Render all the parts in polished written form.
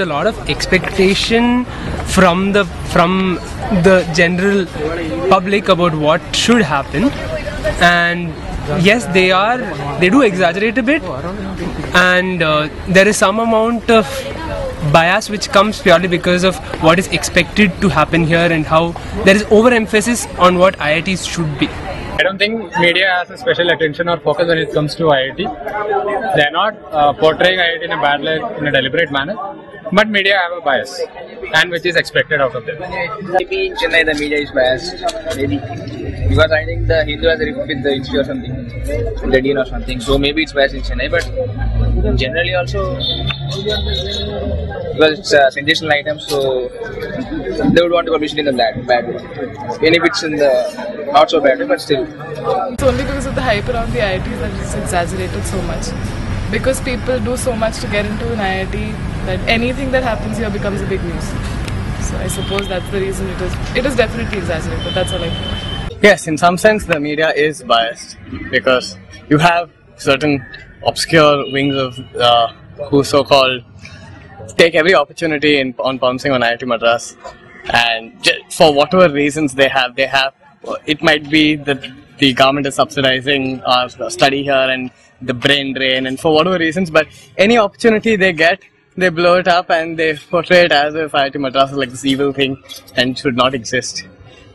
A lot of expectation from the general public about what should happen, and yes, they do exaggerate a bit, and there is some amount of bias which comes purely because of what is expected to happen here and how there is overemphasis on what IITs should be. I don't think media has a special attention or focus when it comes to IIT. They are not portraying IIT in a bad light in a deliberate manner, but media have a bias, and which is expected out of them. Maybe in Chennai the media is biased, maybe, because I think the Hindu has a rift with the institute or something, the dean or something, so maybe it's biased in Chennai, but generally also, because it's a sensational item, so they would want to publish it in the bad way. Even if it's in the not so bad way, but still. It's only because of the hype around the IITs that it's exaggerated so much. Because people do so much to get into an IIT that anything that happens here becomes a big news. So I suppose that's the reason it is definitely exaggerated, but that's all I feel. Yes, in some sense the media is biased because you have certain obscure wings of who so-called take every opportunity on pouncing on IIT Madras, and for whatever reasons they have, it might be that the government is subsidizing our study here and the brain drain, and for whatever reasons, but any opportunity they get, they blow it up and they portray it as if IIT Madras is like this evil thing and should not exist.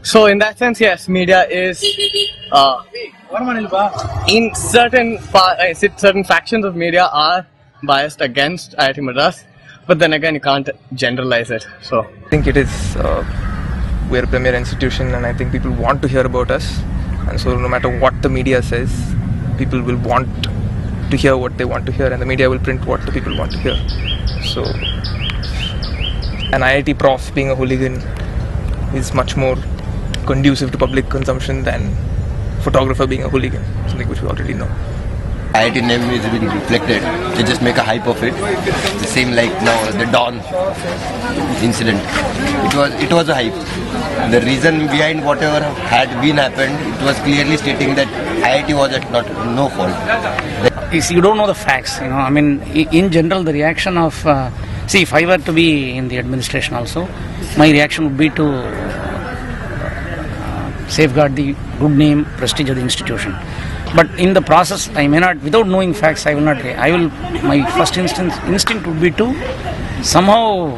So in that sense, yes, media is in certain factions of media are biased against IIT Madras, but then again you can't generalize it. So I think it is we're a premier institution, and I think people want to hear about us, and so no matter what the media says, people will want to hear what they want to hear, and the media will print what the people want to hear. So an IIT prof being a hooligan is much more conducive to public consumption than photographer being a hooligan, something which we already know. IIT name is really reflected. They just make a hype of it. The same like now the Dawn incident. It was a hype. The reason behind whatever had been happened, it was clearly stating that IIT was at no fault. You don't know the facts, you know. I mean, in general, the reaction of see, if I were to be in the administration also, my reaction would be to safeguard the good name, prestige of the institution. But in the process, I may not, without knowing facts, I will not. My first instinct would be to somehow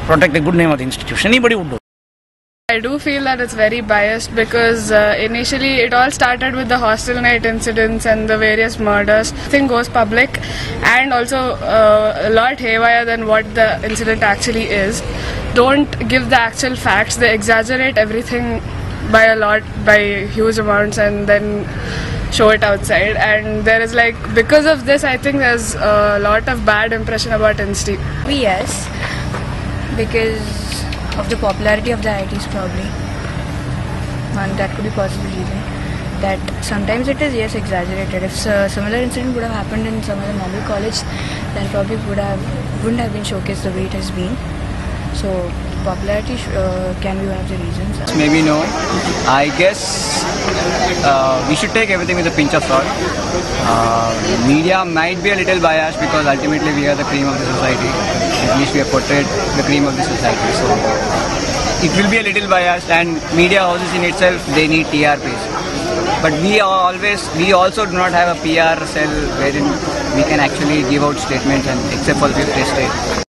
protect the good name of the institution. Anybody would do. I do feel that it's very biased because initially it all started with the hostel night incidents and the various murders. Thing goes public and also a lot haywire than what the incident actually is. Don't give the actual facts. They exaggerate everything by a lot, by huge amounts, and then show it outside. And there is because of this, I think there's a lot of bad impression about Insti. Yes, because of the popularity of the IITs probably, and that could be possible reason. That sometimes it is, yes, exaggerated. If a similar incident would have happened in some other normal college, then probably wouldn't have been showcased the way it has been. So popularity can be one of the reasons. Maybe no. I guess we should take everything with a pinch of salt. Media might be a little biased because ultimately we are the cream of the society. At least we have portrayed the cream of the society. So it will be a little biased, and media houses in itself, they need TRPs. But we also do not have a PR cell wherein we can actually give out statements, and except for the fifth estate.